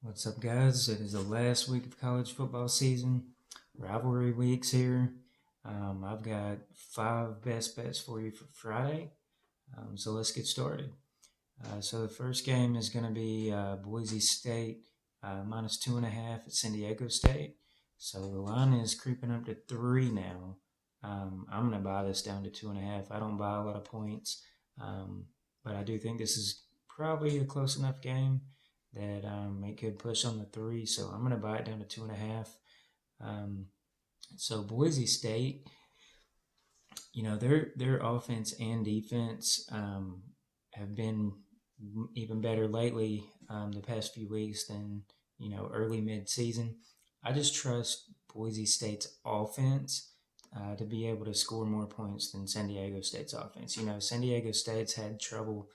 What's up, guys? It is the last week of college football season. Rivalry weeks here. I've got 5 best bets for you for Friday. So let's get started. So the first game is going to be Boise State minus 2.5 at San Diego State. So the line is creeping up to 3 now. I'm going to buy this down to 2.5. I don't buy a lot of points, but I do think this is probably a close enough game that it could push on the 3. So I'm going to buy it down to 2.5. So Boise State, their offense and defense have been even better lately the past few weeks than early mid season. I just trust Boise State's offense to be able to score more points than San Diego State's offense. San Diego State's had trouble,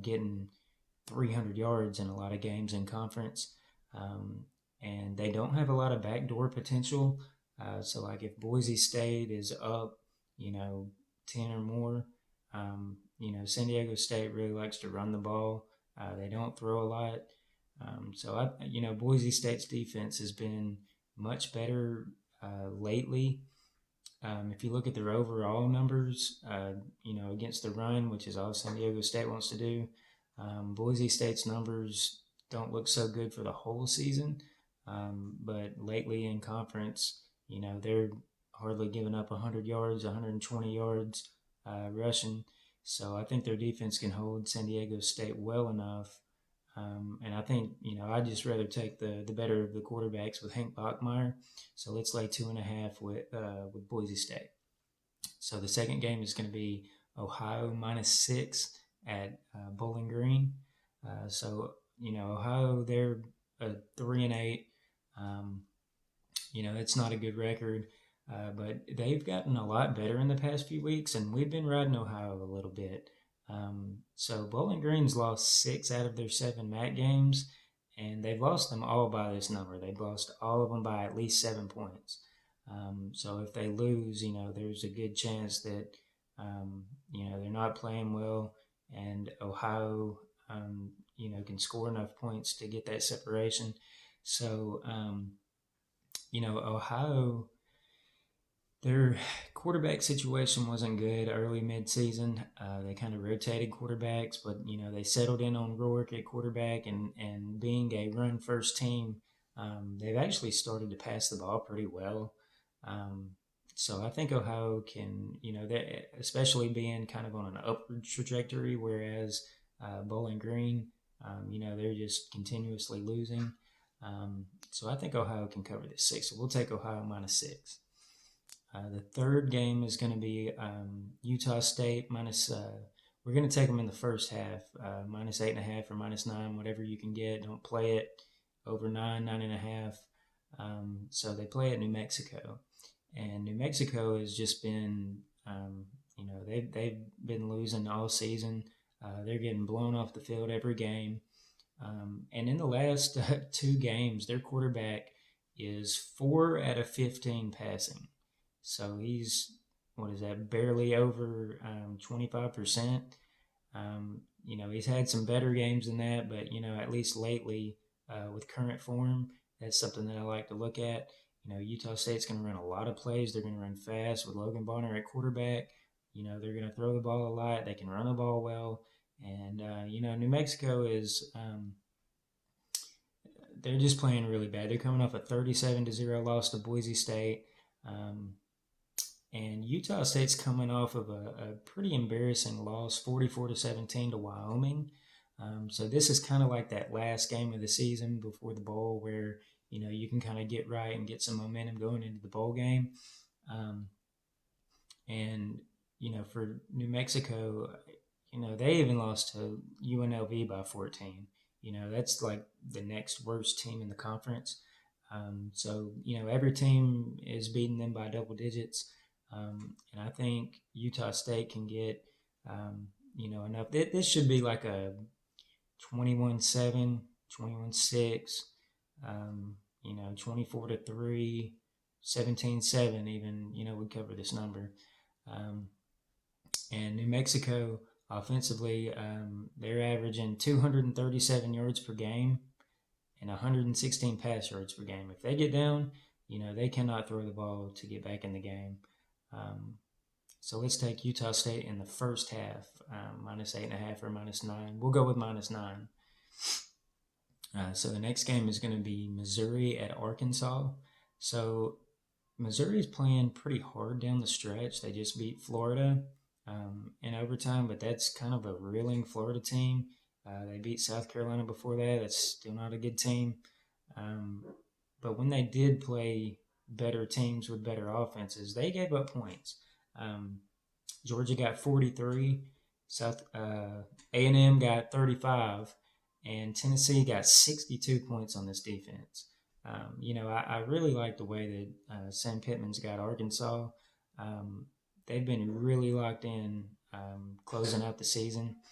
getting 300 yards in a lot of games in conference, and they don't have a lot of backdoor potential. So, like, if Boise State is up, 10 or more, San Diego State really likes to run the ball. They don't throw a lot. Boise State's defense has been much better lately. If you look at their overall numbers, against the run, which is all San Diego State wants to do, Boise State's numbers don't look so good for the whole season. But lately in conference, they're hardly giving up 100 yards, 120 yards rushing. So I think their defense can hold San Diego State well enough. And I think, I'd just rather take the better of the quarterbacks with Hank Bachmeier. So let's lay 2.5 with Boise State. So the second game is going to be Ohio minus 6 at Bowling Green. Ohio, they're 3-8. It's not a good record, but they've gotten a lot better in the past few weeks, and we've been riding Ohio a little bit. So Bowling Green's lost 6 out of their 7 MAC games, and they've lost them all by this number. They've lost all of them by at least 7 points. So if they lose, there's a good chance that, they're not playing well, and Ohio, can score enough points to get that separation. So, Ohio, their quarterback situation wasn't good early mid-season. They kind of rotated quarterbacks, but they settled in on Rourke at quarterback, and being a run-first team, they've actually started to pass the ball pretty well. So I think Ohio can, especially being kind of on an upward trajectory, whereas Bowling Green, they're just continuously losing. So I think Ohio can cover this 6. So we'll take Ohio minus 6. The third game is going to be Utah State minus. We're going to take them in the first half, minus 8.5 or minus 9, whatever you can get. Don't play it over 9, 9.5. So they play at New Mexico, and New Mexico has just been, they've been losing all season. They're getting blown off the field every game. And in the last 2 games, their quarterback is 4 out of 15 passing. So he's, barely over 25%. He's had some better games than that, but, at least lately with current form, that's something that I like to look at. Utah State's going to run a lot of plays. They're going to run fast with Logan Bonner at quarterback. They're going to throw the ball a lot. They can run the ball well. And, New Mexico is they're just playing really bad. They're coming off a 37-0 loss to Boise State. And Utah State's coming off of a pretty embarrassing loss, 44-17 to Wyoming. So this is kind of like that last game of the season before the bowl where, you can kind of get right and get some momentum going into the bowl game. For New Mexico, they even lost to UNLV by 14. That's like the next worst team in the conference. Every team is beating them by double digits. And I think Utah State can get, enough. This should be like a 21-7, 21-6, 24-3, 17-7 even, would cover this number. And New Mexico, offensively, they're averaging 237 yards per game. and 116 pass yards per game. If they get down, they cannot throw the ball to get back in the game. So let's take Utah State in the first half, -8.5 or -9. We'll go with -9. So the next game is going to be Missouri at Arkansas. So Missouri is playing pretty hard down the stretch. They just beat Florida in overtime, but that's kind of a reeling Florida team. They beat South Carolina before that. That's still not a good team. But when they did play better teams with better offenses, they gave up points. Georgia got 43, A&M got 35, and Tennessee got 62 points on this defense. I really like the way that Sam Pittman's got Arkansas. They've been really locked in closing out the season,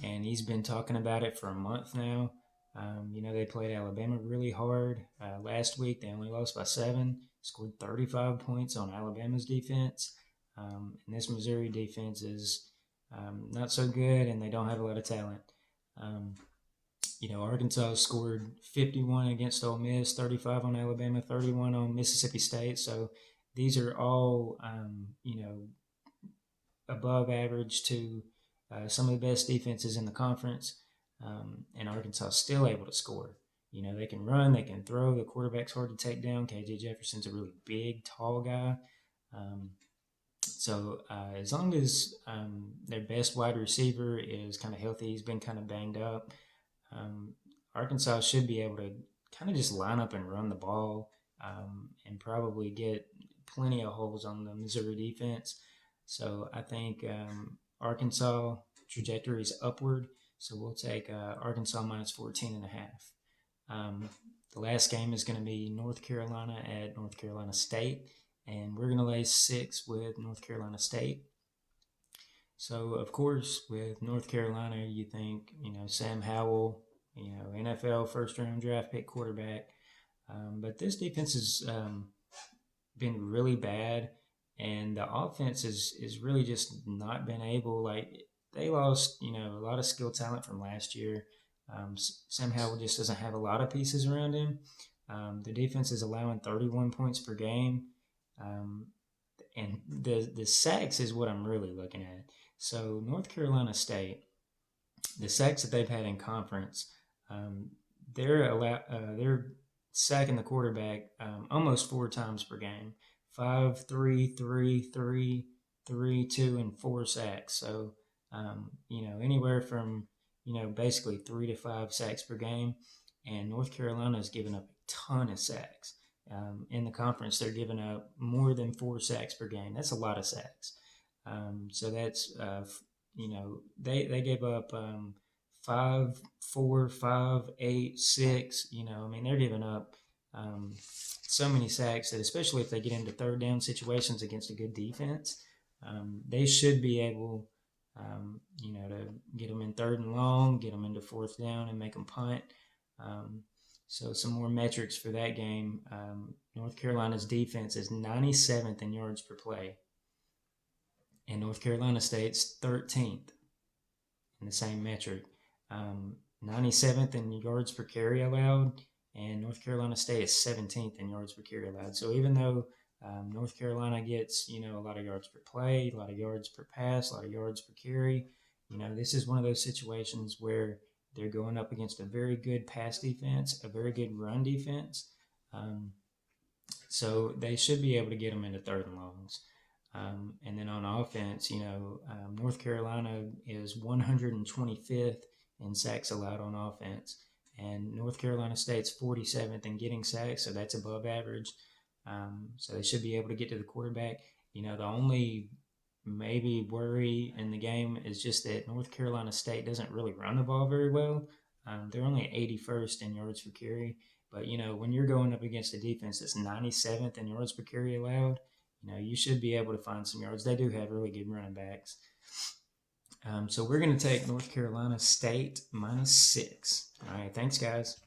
and he's been talking about it for a month now. They played Alabama really hard. Last week, they only lost by 7, scored 35 points on Alabama's defense. And this Missouri defense is not so good, and they don't have a lot of talent. Arkansas scored 51 against Ole Miss, 35 on Alabama, 31 on Mississippi State. So these are all, above average to some of the best defenses in the conference. And Arkansas is still able to score. They can run, they can throw. The quarterback's hard to take down. KJ Jefferson's a really big, tall guy. So as long as their best wide receiver is kind of healthy, he's been kind of banged up, Arkansas should be able to kind of just line up and run the ball and probably get plenty of holes on the Missouri defense. So I think Arkansas trajectory is upward. So we'll take Arkansas -14.5. The last game is going to be North Carolina at North Carolina State, and we're going to lay 6 with North Carolina State. So, of course, with North Carolina, you think, Sam Howell, NFL first-round draft pick quarterback. But this defense has been really bad, and the offense is really just not been able. They lost, a lot of skill talent from last year. Sam Howell just doesn't have a lot of pieces around him. The defense is allowing 31 points per game. And the sacks is what I'm really looking at. So North Carolina State, the sacks that they've had in conference, they're sacking the quarterback almost 4 times per game. 5, 3, 3, 3, 3, 2, and 4 sacks. So anywhere from basically 3 to 5 sacks per game, and North Carolina is giving up a ton of sacks. In the conference, they're giving up more than 4 sacks per game. That's a lot of sacks. So that's they gave up 5, 4, 5, 8, 6. They're giving up so many sacks that, especially if they get into third down situations against a good defense, they should be able, to get them in 3rd and long, get them into 4th down, and make them punt. So some more metrics for that game. North Carolina's defense is 97th in yards per play, and North Carolina State's 13th in the same metric. 97th in yards per carry allowed, and North Carolina State is 17th in yards per carry allowed. So even though North Carolina gets, a lot of yards per play, a lot of yards per pass, a lot of yards per carry, this is one of those situations where they're going up against a very good pass defense, a very good run defense. So they should be able to get them into 3rd and longs. And then on offense, North Carolina is 125th in sacks allowed on offense. And North Carolina State's 47th in getting sacks, so that's above average. So they should be able to get to the quarterback. The only maybe worry in the game is just that North Carolina State doesn't really run the ball very well. They're only 81st in yards per carry. But, when you're going up against a defense that's 97th in yards per carry allowed, you should be able to find some yards. They do have really good running backs. So we're going to take North Carolina State -6. All right, thanks, guys.